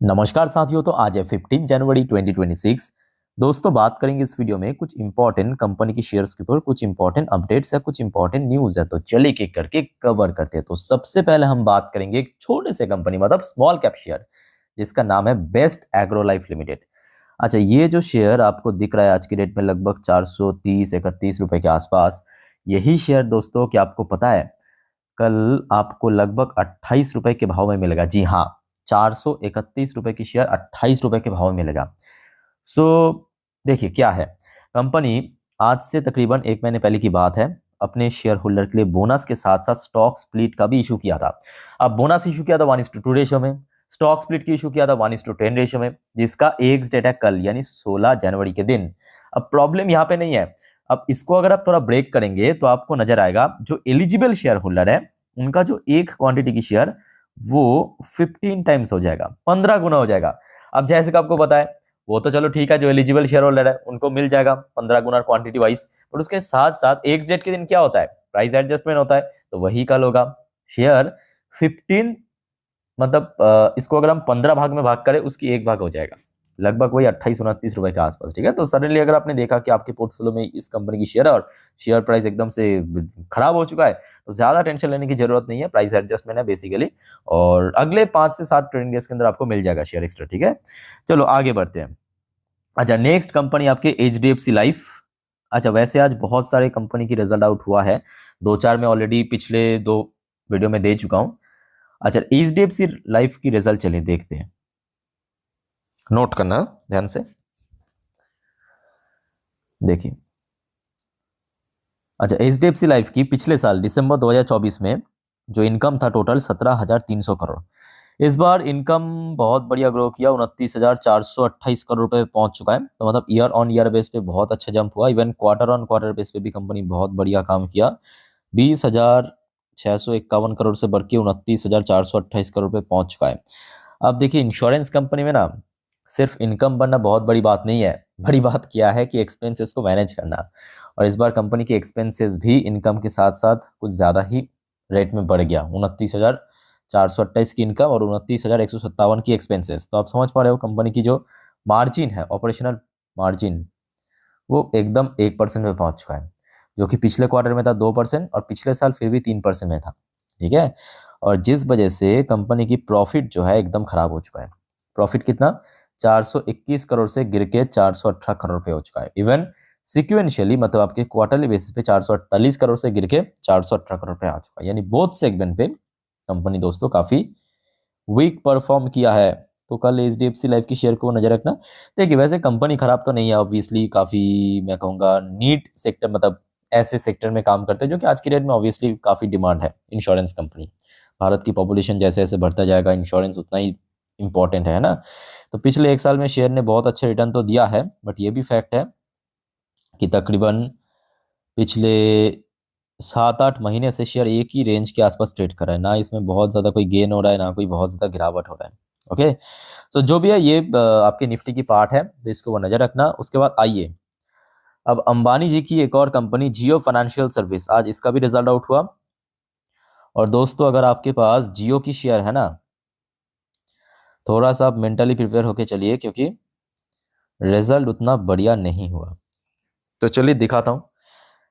नमस्कार साथियों। तो आज है 15 जनवरी 2026। दोस्तों, बात करेंगे इस वीडियो में कुछ इंपॉर्टेंट कंपनी की शेयर्स के ऊपर, कुछ इंपॉर्टेंट अपडेट्स है, कुछ इंपॉर्टेंट न्यूज़ है। तो चलिए एक एक करके कवर करते हैं। तो सबसे पहले हम बात करेंगे एक छोटे से कंपनी, मतलब स्मॉल कैप शेयर, जिसका नाम है बेस्ट एग्रो लाइफ लिमिटेड। अच्छा, ये जो शेयर आपको दिख रहा है आज की डेट में लगभग 430-31 रुपए के आसपास। यही शेयर दोस्तों, क्या आपको पता है, कल आपको लगभग 28 रुपए के भाव में मिलेगा। जी हाँ, 431 रुपए की शेयर 28 रुपए के भाव में मिलेगा। सो देखिए क्या है, कंपनी आज से तकरीबन 1 महीने पहले की बात है, अपने शेयर होल्डर के लिए बोनस के साथ साथ स्टॉक स्प्लिट का भी इशू किया था। अब बोनस इशू किया था 1:2 रेशो में, स्टॉक स्प्लिट की इशू किया था 1:10 रेशो में, जिसका एग्स डेट है कल यानी 16 जनवरी के दिन। अब प्रॉब्लम यहाँ पे नहीं है। अब इसको अगर आप थोड़ा ब्रेक करेंगे तो आपको नजर आएगा जो एलिजिबल शेयर होल्डर है उनका जो एक क्वांटिटी की शेयर वो 15 टाइम्स हो जाएगा, 15 गुना हो जाएगा। अब जैसे कि आपको पता है, वो तो चलो ठीक है, जो एलिजिबल शेयर होल्डर है उनको मिल जाएगा 15 गुना क्वांटिटी वाइज, पर उसके साथ साथ एक डेट के दिन क्या होता है, प्राइस एडजस्टमेंट होता है। तो वही कल होगा। शेयर 15, मतलब इसको अगर हम 15 भाग में भाग करें, उसकी एक भाग हो जाएगा, लगभग वही 28-29 रुपए के आसपास। ठीक है, तो सडनली अगर आपने देखा कि आपके पोर्टफोलियो में इस कंपनी की शेयर है और शेयर प्राइस एकदम से खराब हो चुका है, तो ज्यादा टेंशन लेने की जरूरत नहीं है। प्राइस एडजस्टमेंट है बेसिकली, और अगले 5 से 7 ट्रेडिंग डेज के अंदर आपको मिल जाएगा शेयर एक्स्ट्रा। ठीक है, चलो आगे बढ़ते हैं। अच्छा, नेक्स्ट कंपनी आपके HDFC लाइफ। अच्छा, वैसे आज बहुत सारे कंपनी की रिजल्ट आउट हुआ है, 2-4 में ऑलरेडी पिछले 2 वीडियो में दे चुका हूं। अच्छा, HDFC लाइफ की रिजल्ट चलिए देखते हैं, नोट करना ध्यान से। देखिए, अच्छा, HDFC लाइफ की पिछले साल दिसंबर 2024 में जो इनकम था टोटल 17,300 करोड़। इस बार इनकम बहुत बढ़िया ग्रो किया, 29,428 करोड़ रुपए पहुंच चुका है। तो मतलब ईयर ऑन ईयर बेस पे बहुत अच्छा जंप हुआ। Even quarter on quarter base पे भी कंपनी बहुत बढ़िया काम किया, 20,651 करोड़ से बढ़ के 29,428 करोड़ पे पहुंच चुका है। अब देखिए, इंश्योरेंस कंपनी में ना सिर्फ इनकम बनना बहुत बड़ी बात नहीं है, बड़ी बात क्या है कि एक्सपेंसेस को मैनेज करना। और इस बार कंपनी के एक्सपेंसेस भी इनकम के साथ साथ कुछ ज़्यादा ही रेट में बढ़ गया, 29,428 की इनकम और 29,157 की एक्सपेंसेस। तो आप समझ पा रहे हो कंपनी की जो मार्जिन है, ऑपरेशनल मार्जिन, वो एकदम 1% पे पहुंच चुका है, जो कि पिछले क्वार्टर में था 2% और पिछले साल फिर भी 3% में था। ठीक है, और जिस वजह से कंपनी की प्रॉफिट जो है एकदम खराब हो चुका है। प्रॉफिट कितना, 421 करोड़ से गिर के 418 करोड़ पे हो चुका है। इवन सिक्वेंशियली, मतलब आपके क्वार्टरली बेसिस पे 448 करोड़ से गिर के 418 करोड़ पे आ चुका है। यानी बोथ सेगमेंट पे कंपनी दोस्तों काफी वीक परफॉर्म किया है। तो कल HDFC लाइफ की शेयर को नजर रखना। देखिए, वैसे कंपनी खराब तो नहीं है, ऑब्वियसली काफी, मैं कहूँगा नीट सेक्टर, मतलब ऐसे सेक्टर में काम करते हैं जो कि आज की डेट में ऑब्वियसली काफी डिमांड है। इंश्योरेंस कंपनी, भारत की पॉपुलेशन जैसे जैसे बढ़ता जाएगा, इंश्योरेंस उतना ही इंपॉर्टेंट है ना। तो पिछले 1 साल में शेयर ने बहुत अच्छा रिटर्न तो दिया है, बट ये भी फैक्ट है कि तकरीबन पिछले 7-8 महीने से शेयर एक ही रेंज के आसपास ट्रेड कर रहा है, ना इसमें बहुत ज़्यादा कोई गेन हो रहा है, ना कोई बहुत ज़्यादा गिरावट हो रहा है। ओके, सो जो भी है ये आपके निफ्टी की पार्ट है, तो इसको वो नज़र रखना। उसके बाद आइए, अब अंबानी जी की एक और कंपनी जियो फाइनेंशियल सर्विस, आज इसका भी रिजल्ट आउट हुआ। और दोस्तों, अगर आपके पास जियो की शेयर है ना, थोड़ा सा आप मेंटली प्रिपेयर होके चलिए, क्योंकि रिजल्ट उतना बढ़िया नहीं हुआ। तो चलिए दिखाता हूँ।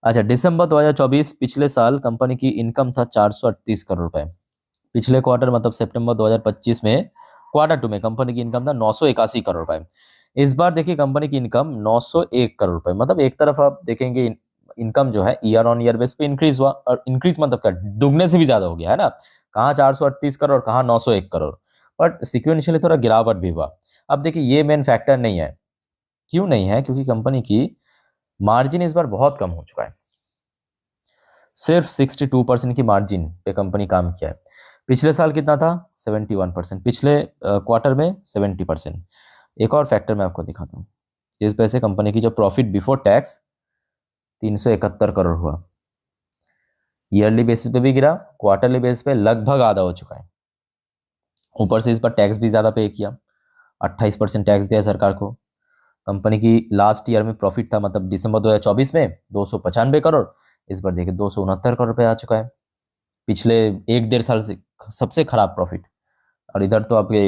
अच्छा, दिसंबर 2024 पिछले साल कंपनी की इनकम था 438 करोड़ रुपए। पिछले क्वार्टर मतलब सितंबर 2025 में क्वार्टर 2 में कंपनी की इनकम था 981 करोड़ रुपए। इस बार देखिए कंपनी की इनकम 901 करोड़ रुपए। मतलब एक तरफ आप देखेंगे इनकम जो है ईयर ऑन ईयर बेस पे इंक्रीज हुआ, और इंक्रीज मतलब क्या, दुगने से भी ज्यादा हो गया है ना। कहाँ 438 करोड़, कहाँ 901 करोड़, बट सिक्वेंशियली थोड़ा गिरावट भी हुआ। अब देखिए, ये मेन फैक्टर नहीं है। क्यों नहीं है? क्योंकि कंपनी की मार्जिन इस बार बहुत कम हो चुका है। सिर्फ 62% की मार्जिन पे कंपनी काम किया है। पिछले साल कितना था, 71%, पिछले क्वार्टर में 70%। एक और फैक्टर मैं आपको दिखाता हूँ, जिस वजह से कंपनी की जो प्रॉफिट बिफोर टैक्स 371 करोड़ हुआ, ईयरली बेसिस पे भी गिरा, क्वार्टरली बेसिस पे लगभग आधा हो चुका है। ऊपर से इस पर टैक्स भी ज्यादा पे किया, 28% टैक्स दिया सरकार को। कंपनी की लास्ट ईयर में प्रॉफिट था, मतलब दिसंबर 2024 में 295 करोड़, इस बार देखिए 269 करोड़ रुपए आ चुका है। पिछले 1-1.5 साल से सबसे खराब प्रॉफिट और इधर तो आपके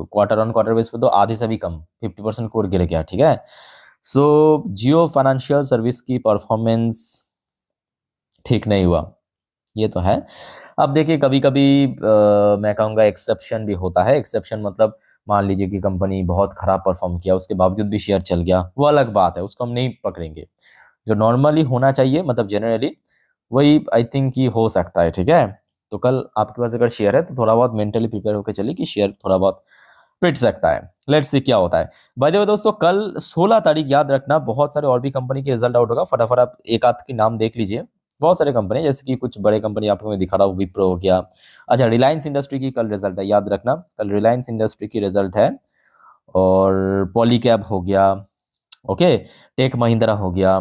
क्वार्टर ऑन क्वार्टर बेस पे तो आधे से भी कम 50% कोर गिर गया, ठीक है। सो जियो फाइनेंशियल सर्विस की परफॉर्मेंस ठीक नहीं हुआ, ये तो है। अब देखिए कभी कभी मैं कहूँगा एक्सेप्शन भी होता है। एक्सेप्शन मतलब मान लीजिए कि कंपनी बहुत खराब परफॉर्म किया, उसके बावजूद भी शेयर चल गया, वो अलग बात है, उसको हम नहीं पकड़ेंगे। जो नॉर्मली होना चाहिए मतलब जनरली वही आई थिंक कि हो सकता है, ठीक है। तो कल आपके पास अगर शेयर है तो थोड़ा बहुत मेंटली प्रिपेयर होकर चलिए कि शेयर थोड़ा बहुत पिट सकता है। लेट्स सी क्या होता है। बाय द वे दोस्तों, कल 16 तारीख याद रखना, बहुत सारे और भी कंपनी के रिजल्ट आउट होगा। फटाफट आप एक आध के नाम देख लीजिए। बहुत सारे कंपनी, जैसे कि कुछ बड़े कंपनी आपको मैं दिखा रहा हूँ, विप्रो हो गया। अच्छा, रिलायंस इंडस्ट्री की कल रिजल्ट है, याद रखना कल रिलायंस इंडस्ट्री की रिजल्ट है। और पॉलीकैब हो गया, ओके, टेक महिंद्रा हो गया।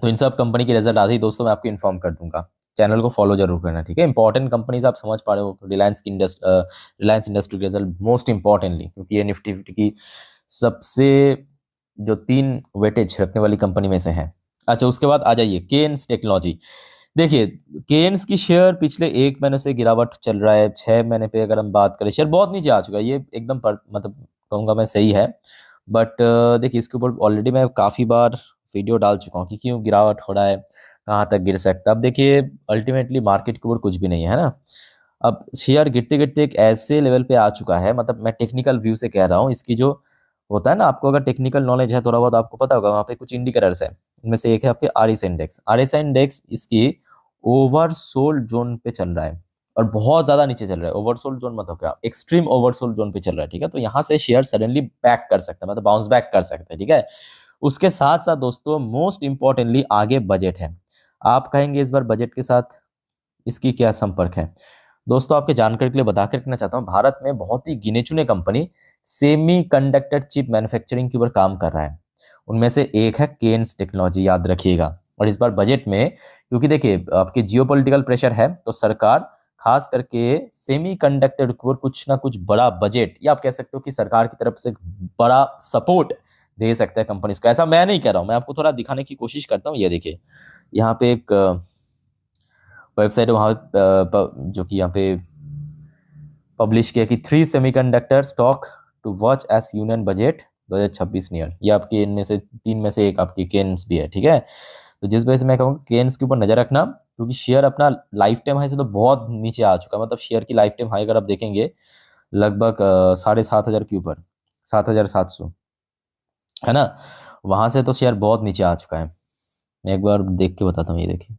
तो इन सब कंपनी की रिजल्ट आते ही दोस्तों मैं आपको इन्फॉर्म कर दूंगा। चैनल को फॉलो जरूर करना, ठीक है। इंपॉर्टेंट कंपनीज आप समझ पा रहे हो, रिलायंस इंडस्ट्री के रिजल्ट मोस्ट इंपॉर्टेंटली, क्योंकि ये निफ्टी फिफ्टी की सबसे जो 3 वेटेज रखने वाली कंपनी में से है। अच्छा, उसके बाद आ जाइए केन्स टेक्नोलॉजी। देखिए केन्स की शेयर पिछले 1 महीने से गिरावट चल रहा है। 6 महीने पे अगर हम बात करें, शेयर बहुत नीचे आ चुका है, ये एकदम मतलब कहूँगा मैं सही है। बट देखिए इसके ऊपर ऑलरेडी मैं काफ़ी बार वीडियो डाल चुका हूँ कि क्यों गिरावट हो रहा है, कहाँ तक गिर सकता है। अब देखिए अल्टीमेटली मार्केट के ऊपर कुछ भी नहीं है ना। अब शेयर गिरते गिरते एक ऐसे लेवल पे आ चुका है, मतलब मैं टेक्निकल व्यू से कह रहा हूँ, इसकी जो होता है ना, आपको अगर टेक्निकल नॉलेज है थोड़ा बहुत आपको पता होगा, वहाँ पे कुछ इंडिकेटर्स है। इनमें से एक है आपके आरएसआई इंडेक्स। आरएसआई इंडेक्स इसकी ओवरसोल्ड जोन पे चल रहा है और बहुत ज्यादा नीचे चल रहा है। ओवरसोल्ड जोन मतलब क्या, एक्सट्रीम ओवरसोल्ड जोन पे चल रहा है, ठीक है। तो यहाँ से शेयर सडनली बैक कर सकता है, मतलब बाउंस बैक कर सकता है, ठीक है। उसके साथ साथ दोस्तों मोस्ट इंपॉर्टेंटली आगे बजट है। आप कहेंगे इस बार बजट के साथ इसकी क्या संपर्क है। दोस्तों आपके जानकारी के लिए बता कर रखना चाहता हूँ, भारत में बहुत ही गिने चुने company semi conductor chip manufacturing के ऊपर काम कर रहा है। उनमें से एक है केन्स टेक्नोलॉजी, याद रखिएगा। और इस बार बजट में, क्योंकि देखिए आपके जियोपॉलिटिकल प्रेशर है, तो सरकार खास करके सेमी कंडक्टर के ऊपर कुछ ना कुछ बड़ा बजट, या आप कह सकते हो कि सरकार की तरफ से बड़ा सपोर्ट दे सकता है कंपनीज को। ऐसा मैं नहीं कह रहा हूँ, मैं आपको थोड़ा दिखाने की कोशिश करता हूँ। ये देखिए यहाँ पे एक वेबसाइट है, वहाँ जो कि यहाँ पे पब्लिश किया कि 3 semiconductor stock to watch as union budget 2026 near. ये आपके इनमें से 3 में से एक आपकी केन्स भी है, ठीक है। तो जिस वजह से मैं कहूँगा केन्स के ऊपर नजर रखना, क्योंकि शेयर अपना लाइफ टाइम हाई से तो बहुत नीचे आ चुका है। मतलब शेयर की लाइफ टाइम हाई अगर आप देखेंगे लगभग 7,500 के ऊपर, 7,700 है ना। वहां से तो शेयर बहुत नीचे आ चुका है। मैं एक बार देख के बताता हूँ, ये देखिए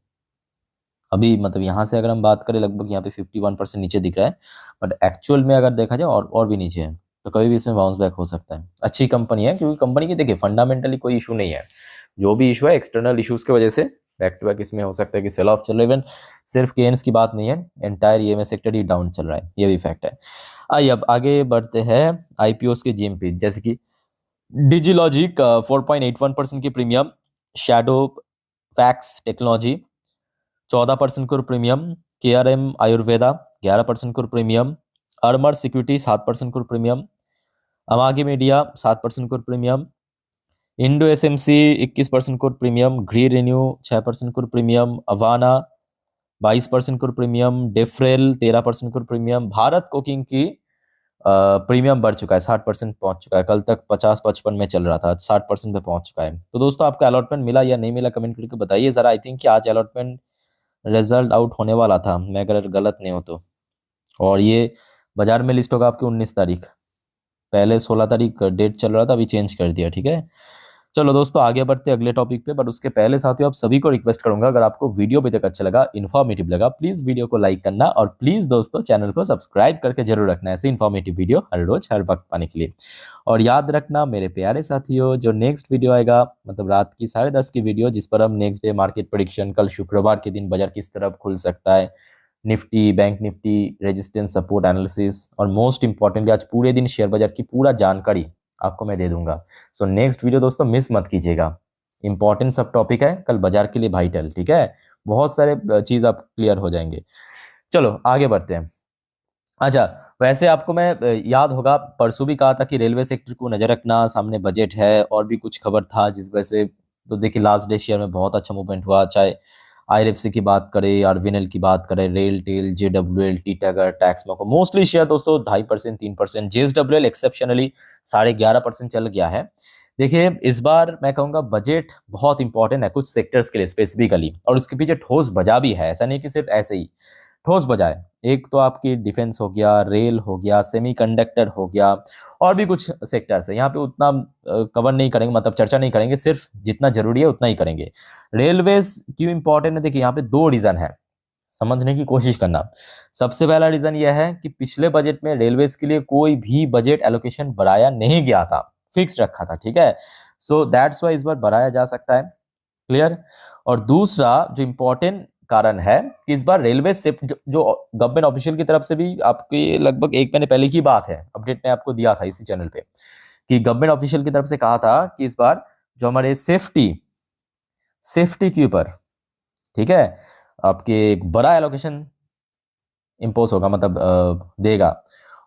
अभी मतलब यहाँ से अगर हम बात करें लगभग यहाँ पे 51% नीचे दिख रहा है, बट एक्चुअल में अगर देखा जाए और भी नीचे है। तो कभी भी इसमें बाउंस बैक हो सकता है। अच्छी कंपनी है, क्योंकि कंपनी की देखिए फंडामेंटली कोई इशू नहीं है। जो भी इशू है एक्सटर्नल इशूज की वजह से बैक टू बैक इसमें हो सकता है कि सेल ऑफ चल रहा है। इवन सिर्फ केन्स की बात नहीं है, एंटायर ईएमएस सेक्टर ही डाउन चल रहा है, ये भी फैक्ट है। आइए अब आगे बढ़ते हैं आईपीओस के जीएमपी, जैसे कि डिजिलॉजिक 4.81% की प्रीमियम, शैडो फैक्स टेक्नोलॉजी 14% का प्रीमियम, केआरएम आयुर्वेदा 11% का प्रीमियम, अरमर सिक्योरिटी 7% का प्रीमियम, अमागी मीडिया 7% का प्रीमियम, इंडो एसएमसी 21% का प्रीमियम, ग्री रिन्यू 6% का प्रीमियम, अवाना 22% का प्रीमियम, डेफ्रेल 13% का प्रीमियम। भारत कोकिंग की प्रीमियम बढ़ चुका है, 60% पहुंच चुका है। कल तक 50-55 में चल रहा था, 60% पे पहुंच चुका है। तो दोस्तों आपका अलॉटमेंट मिला या नहीं मिला कमेंट करके बताइए जरा। आई थिंक कि आज अलॉटमेंट रिजल्ट आउट होने वाला था, मैं अगर गलत नहीं हो तो। और ये बाजार में लिस्ट होगा आपकी 19 तारीख, पहले 16 तारीख डेट चल रहा था, अभी चेंज कर दिया, ठीक है। चलो दोस्तों आगे बढ़ते अगले टॉपिक पे, बट उसके पहले साथियों आप सभी को रिक्वेस्ट करूंगा, अगर आपको वीडियो अभी तक अच्छा लगा, इन्फॉर्मेटिव लगा, प्लीज वीडियो को लाइक करना और प्लीज दोस्तों चैनल को सब्सक्राइब करके जरूर रखना, ऐसे इन्फॉर्मेटिव वीडियो हर रोज हर वक्त पाने के लिए। और याद रखना मेरे प्यारे साथियों, जो नेक्स्ट वीडियो आएगा मतलब रात की 10:30 की वीडियो, जिस पर हम नेक्स्ट डे मार्केट प्रेडिक्शन, कल शुक्रवार के दिन बाजार किस तरफ खुल सकता है, Nifty bank Nifty resistance support analysis, और मोस्ट इंपॉर्टेंटली आज पूरे दिन शेयर बाजार की पूरा जानकारी आपको मैं दे दूंगा। सो नेक्स्ट वीडियो दोस्तों मिस मत कीजिएगा, इंपॉर्टेंट सब टॉपिक है कल बाजार के लिए वाइटल, ठीक है। बहुत सारे चीज आप क्लियर हो जाएंगे। चलो आगे बढ़ते हैं। अच्छा, वैसे आपको मैं याद होगा परसों भी कहा था कि रेलवे सेक्टर को नजर रखना, सामने बजट है और भी कुछ खबर था जिस वजह से, तो देखिए लास्ट डे शेयर में बहुत अच्छा मूवमेंट हुआ, चाहे आईआरएफसी की बात करें, आरवीएनएल की बात करें, रेलटेल, जेडब्ल्यूएल, टीटागढ़, टैक्समैको, मोस्टली शेयर दोस्तों 2.5%, 3%, जेएसडब्ल्यूएल एक्सेप्शनली 11.5% चल गया है। देखिए इस बार मैं कहूँगा बजट बहुत इंपॉर्टेंट है कुछ सेक्टर्स के लिए स्पेसिफिकली, और उसके पीछे ठोस बजा भी है, ऐसा नहीं कि सिर्फ ऐसे ही ठोस बजाए। एक तो आपकी डिफेंस हो गया, रेल हो गया, सेमीकंडक्टर हो गया, और भी कुछ सेक्टर्स है। यहाँ पे उतना कवर नहीं करेंगे, मतलब चर्चा नहीं करेंगे, सिर्फ जितना जरूरी है उतना ही करेंगे। रेलवेज क्यों इंपॉर्टेंट है, देखिए यहाँ पे दो रीजन है, समझने की कोशिश करना। सबसे पहला रीजन यह है कि पिछले बजट में रेलवेज के लिए कोई भी बजट एलोकेशन बढ़ाया नहीं गया था, फिक्स रखा था, ठीक है। सो दैट्स वाई इस बार बढ़ाया जा सकता है, क्लियर। और दूसरा जो इंपॉर्टेंट कारण है कि इस बार रेलवे से जो गवर्नमेंट ऑफिशियल की तरफ से भी आपके लगभग 1 महीने पहले की बात है, अपडेट मैं आपको दिया था इसी चैनल पे, कि गवर्नमेंट ऑफिशियल की तरफ से कहा था कि इस बार जो हमारे सेफ्टी के ऊपर, ठीक है, आपके एक बड़ा एलोकेशन इम्पोज होगा, मतलब देगा।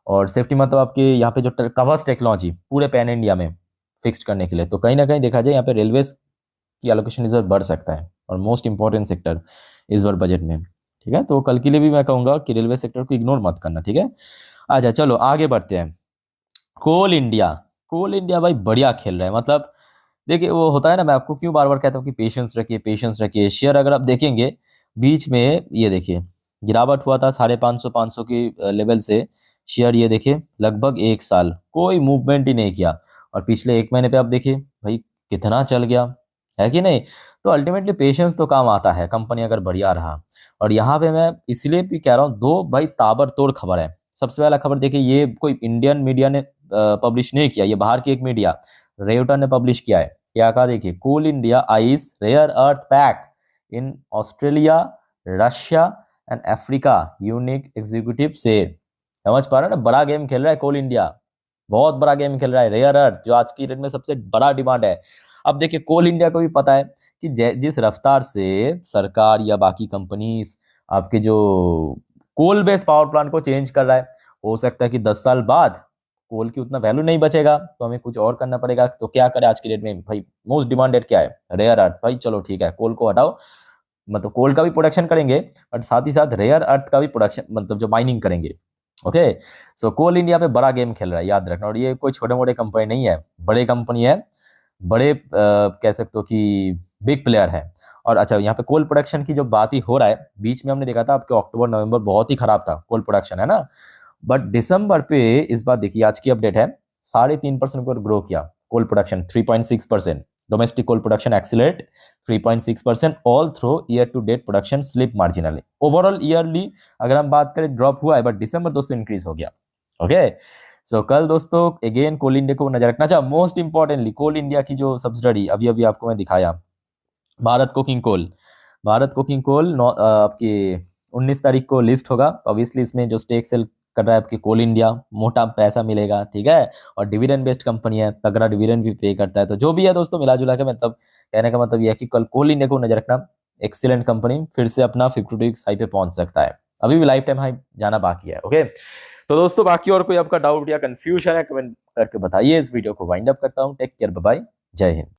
और सेफ्टी मतलब आपके यहाँ पे जो कवर्स टेक्नोलॉजी पूरे पैन इंडिया में फिक्स्ड करने के लिए, तो कहीं ना कहीं देखा जाए यहाँ पे रेलवे की एलोकेशन इस बार बढ़ सकता है, और मोस्ट इंपॉर्टेंट सेक्टर इस बार बजट में, ठीक है। तो कल के लिए भी मैं कहूँगा कि रेलवे सेक्टर को इग्नोर मत करना, ठीक है। अच्छा चलो आगे बढ़ते हैं। कोल इंडिया भाई बढ़िया खेल रहा है, मतलब देखिए वो होता है ना, मैं आपको क्यों बार बार कहता हूँ कि पेशेंस रखिए, पेशेंस रखिए। शेयर अगर आप देखेंगे बीच में, ये देखिए गिरावट हुआ था 550 के लेवल से, शेयर ये देखिए लगभग 1 साल कोई मूवमेंट ही नहीं किया, और पिछले 1 महीने पे आप देखिए भाई कितना चल गया, है कि नहीं। तो अल्टीमेटली पेशेंस तो काम आता है, कंपनी अगर बढ़िया रहा। और यहाँ पे मैं इसलिए भी कह रहा हूँ, दो भाई ताबड़तोड़ खबर है। सबसे पहला खबर देखिए, ये कोई इंडियन मीडिया ने पब्लिश नहीं किया, ये बाहर की एक मीडिया रेवटा ने पब्लिश किया है। क्या कहा देखिए, Coal India ice rare earth pack in Australia, Russia and Africa unique executive से। समझ पा रहे हो ना, बड़ा गेम खेल रहा है कोल इंडिया, बहुत बड़ा गेम खेल रहा है। रेयर अर्थ जो आज की डेट में सबसे बड़ा डिमांड है। अब देखिए कोल इंडिया को भी पता है कि जिस रफ्तार से सरकार या बाकी कंपनीज आपके जो कोल बेस्ड पावर प्लांट को चेंज कर रहा है, हो सकता है कि 10 साल बाद कोल की उतना वैल्यू नहीं बचेगा, तो हमें कुछ और करना पड़ेगा। तो क्या करें आज की डेट में भाई, मोस्ट डिमांडेड क्या है, रेयर अर्थ। भाई चलो ठीक है, कोल को हटाओ, मतलब कोल का भी प्रोडक्शन करेंगे और साथ ही साथ रेयर अर्थ का भी प्रोडक्शन, मतलब जो माइनिंग करेंगे। ओके, सो कोल इंडिया पे बड़ा गेम खेल रहा है, याद रखना। और ये कोई छोटे मोटे कंपनी नहीं है, बड़े कंपनी है, बड़े कह सकते हो कि बिग प्लेयर है। और अच्छा, यहाँ पे कोल प्रोडक्शन की जो बात ही हो रहा है, बीच में हमने देखा था आपके अक्टूबर नवंबर बहुत ही खराब था कोल प्रोडक्शन, है ना। बट दिसंबर पे इस बार देखिए, आज की अपडेट है, 3.5% पर ग्रो किया coal production, 3.6%। Domestic coal production accelerate 3.6%, all through year to date production slip marginally. Overall yearly अगर हम बात करें ड्रॉप हुआ है, बट दिसंबर दोस्तों इंक्रीज हो गया। ओके, सो कल दोस्तों अगेन कोल इंडिया को नजर रखना। अच्छा, मोस्ट इंपॉर्टेंटली कोल इंडिया की जो सब्सिडरी अभी अभी आपको मैं दिखाया, भारत कोकिंग कोल, आपकी 19 तारीख को लिस्ट होगा। ऑब्वियसली इसमें जो स्टेक सेल कर रहा है आपकी कोल इंडिया, मोटा पैसा मिलेगा, ठीक है। और डिविडेंड बेस्ड कंपनी है, तगड़ा डिविडेंड भी पे करता है। तो जो भी है दोस्तों, मिला जुला के मतलब कहने का मतलब यह है कि कल कोल इंडिया को नजर रखना। एक्सीलेंट कंपनी फिर से अपना 52 हाई पे पहुंच सकता है, अभी भी लाइफ टाइम हाई जाना बाकी है। ओके, तो दोस्तों बाकी और कोई आपका डाउट या कंफ्यूजन है, कमेंट करके बताइए। इस वीडियो को वाइंड अप करता हूँ। टेक केयर, बाय बाय, जय हिंद।